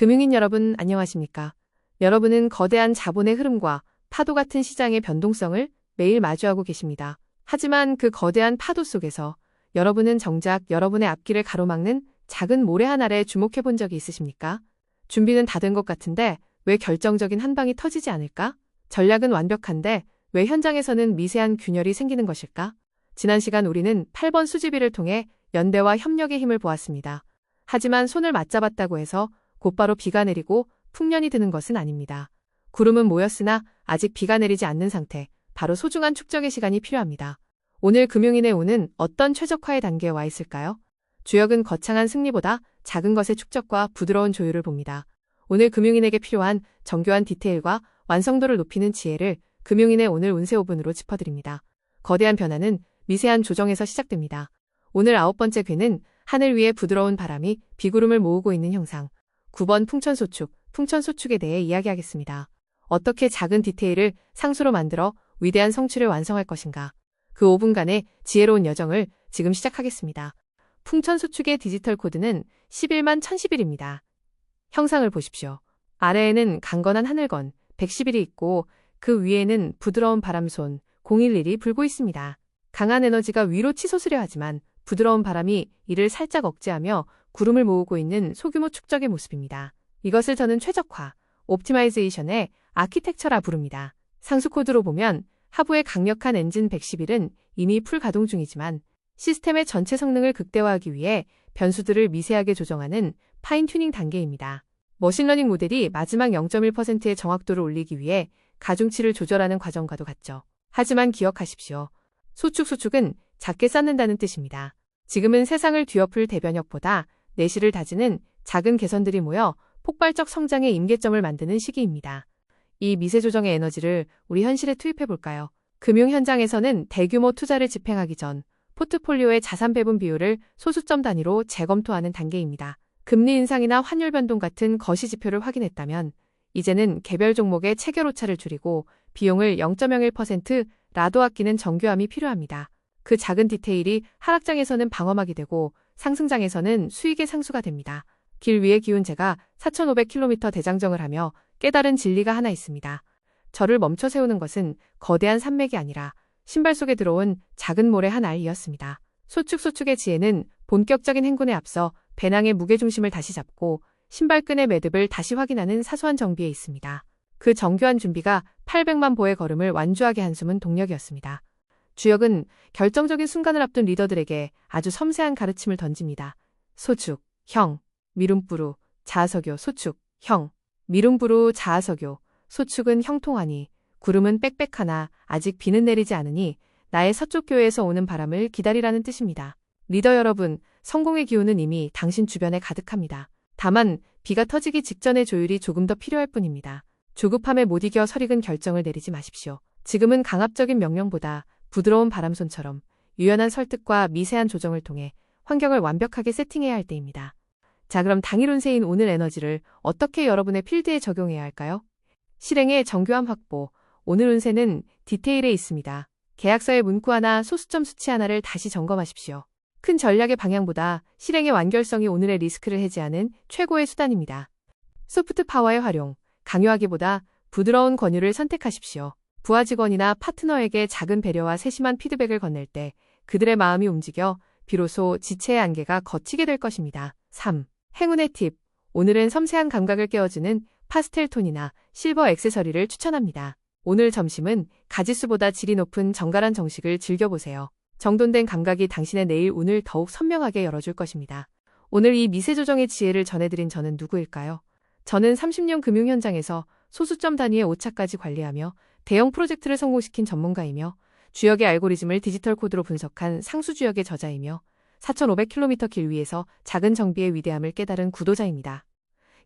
금융인 여러분 안녕하십니까? 여러분은 거대한 자본의 흐름과 파도 같은 시장의 변동성을 매일 마주하고 계십니다. 하지만 그 거대한 파도 속에서 여러분은 정작 여러분의 앞길을 가로막는 작은 모래 하나에 주목해 본 적이 있으십니까? 준비는 다 된 것 같은데 왜 결정적인 한 방이 터지지 않을까? 전략은 완벽한데 왜 현장에서는 미세한 균열이 생기는 것일까? 지난 시간 우리는 8번 수지비를 통해 연대와 협력의 힘을 보았습니다. 하지만 손을 맞잡았다고 해서 곧바로 비가 내리고 풍년이 드는 것은 아닙니다. 구름은 모였으나 아직 비가 내리지 않는 상태, 바로 소중한 축적의 시간이 필요합니다. 오늘 금융인의 운은 어떤 최적화의 단계에 와 있을까요? 주역은 거창한 승리보다 작은 것의 축적과 부드러운 조율을 봅니다. 오늘 금융인에게 필요한 정교한 디테일과 완성도를 높이는 지혜를 금융인의 오늘 운세 5분으로 짚어드립니다. 거대한 변화는 미세한 조정에서 시작됩니다. 오늘 9번째 괴는 하늘 위에 부드러운 바람이 비구름을 모으고 있는 형상. 9번 풍천소축에 대해 이야기하겠습니다. 어떻게 작은 디테일을 상수로 만들어 위대한 성취를 완성할 것인가. 그 5분간의 지혜로운 여정을 지금 시작하겠습니다. 풍천소축의 디지털 코드는 11만 1011입니다. 형상을 보십시오. 아래에는 강건한 하늘건 111이 있고 그 위에는 부드러운 바람손 011이 불고 있습니다. 강한 에너지가 위로 치솟으려 하지만 부드러운 바람이 이를 살짝 억제하며 구름을 모으고 있는 소규모 축적의 모습입니다. 이것을 저는 최적화, 옵티마이제이션의 아키텍처라 부릅니다. 상수 코드로 보면 하부의 강력한 엔진 111은 이미 풀 가동 중이지만 시스템의 전체 성능을 극대화하기 위해 변수들을 미세하게 조정하는 파인 튜닝 단계입니다. 머신러닝 모델이 마지막 0.1%의 정확도를 올리기 위해 가중치를 조절하는 과정과도 같죠. 하지만 기억하십시오. 소축은 작게 쌓는다는 뜻입니다. 지금은 세상을 뒤엎을 대변역보다 내실을 다지는 작은 개선들이 모여 폭발적 성장의 임계점을 만드는 시기입니다. 이 미세 조정의 에너지를 우리 현실에 투입해 볼까요? 금융 현장에서는 대규모 투자를 집행하기 전 포트폴리오의 자산 배분 비율을 소수점 단위로 재검토하는 단계입니다. 금리 인상이나 환율 변동 같은 거시 지표를 확인했다면 이제는 개별 종목의 체결 오차를 줄이고 비용을 0.01%라도 아끼는 정교함이 필요합니다. 그 작은 디테일이 하락장에서는 방어막이 되고 상승장에서는 수익의 상수가 됩니다. 길 위의 기운 제가 4,500km 대장정을 하며 깨달은 진리가 하나 있습니다. 저를 멈춰 세우는 것은 거대한 산맥이 아니라 신발 속에 들어온 작은 모래 한 알이었습니다. 소축의 지혜는 본격적인 행군에 앞서 배낭의 무게중심을 다시 잡고 신발끈의 매듭을 다시 확인하는 사소한 정비에 있습니다. 그 정교한 준비가 800만 보의 걸음을 완주하게 한숨은 동력이었습니다. 주역은 결정적인 순간을 앞둔 리더들에게 아주 섬세한 가르침을 던집니다. 소축, 형, 미룸뿌루, 자아석요, 소축, 형, 미룸뿌루, 자아석요, 소축은 형통하니, 구름은 빽빽하나 아직 비는 내리지 않으니 나의 서쪽 교회에서 오는 바람을 기다리라는 뜻입니다. 리더 여러분, 성공의 기운은 이미 당신 주변에 가득합니다. 다만 비가 터지기 직전의 조율이 조금 더 필요할 뿐입니다. 조급함에 못 이겨 설익은 결정을 내리지 마십시오. 지금은 강압적인 명령보다 부드러운 바람손처럼 유연한 설득과 미세한 조정을 통해 환경을 완벽하게 세팅해야 할 때입니다. 자, 그럼 당일 운세인 오늘 에너지를 어떻게 여러분의 필드에 적용해야 할까요? 실행의 정교함 확보. 오늘 운세는 디테일에 있습니다. 계약서의 문구 하나, 소수점 수치 하나를 다시 점검하십시오. 큰 전략의 방향보다 실행의 완결성이 오늘의 리스크를 해지하는 최고의 수단입니다. 소프트 파워의 활용. 강요하기보다 부드러운 권유를 선택하십시오. 부하 직원이나 파트너에게 작은 배려와 세심한 피드백을 건넬 때 그들의 마음이 움직여 비로소 지체의 안개가 걷히게 될 것입니다. 3. 행운의 팁. 오늘은 섬세한 감각을 깨워주는 파스텔 톤이나 실버 액세서리를 추천합니다. 오늘 점심은 가짓수보다 질이 높은 정갈한 정식을 즐겨보세요. 정돈된 감각이 당신의 내일 운을 더욱 선명하게 열어줄 것입니다. 오늘 이 미세 조정의 지혜를 전해드린 저는 누구일까요? 저는 30년 금융 현장에서 소수점 단위의 오차까지 관리하며 대형 프로젝트를 성공시킨 전문가이며 주역의 알고리즘을 디지털 코드로 분석한 상수주역의 저자이며 4,500km 길 위에서 작은 정비의 위대함을 깨달은 구도자입니다.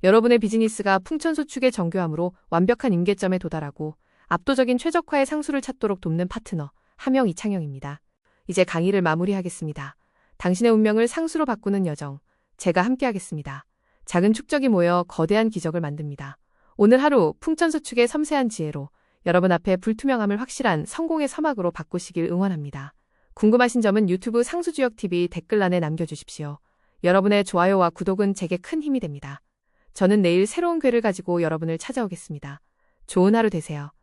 여러분의 비즈니스가 풍천소축의 정교함으로 완벽한 임계점에 도달하고 압도적인 최적화의 상수를 찾도록 돕는 파트너 하명 이창영입니다. 이제 강의를 마무리하겠습니다. 당신의 운명을 상수로 바꾸는 여정, 제가 함께하겠습니다. 작은 축적이 모여 거대한 기적을 만듭니다. 오늘 하루 풍천소축의 섬세한 지혜로 여러분 앞에 불투명함을 확실한 성공의 서막으로 바꾸시길 응원합니다. 궁금하신 점은 유튜브 상수주역TV 댓글란에 남겨주십시오. 여러분의 좋아요와 구독은 제게 큰 힘이 됩니다. 저는 내일 새로운 괴를 가지고 여러분을 찾아오겠습니다. 좋은 하루 되세요.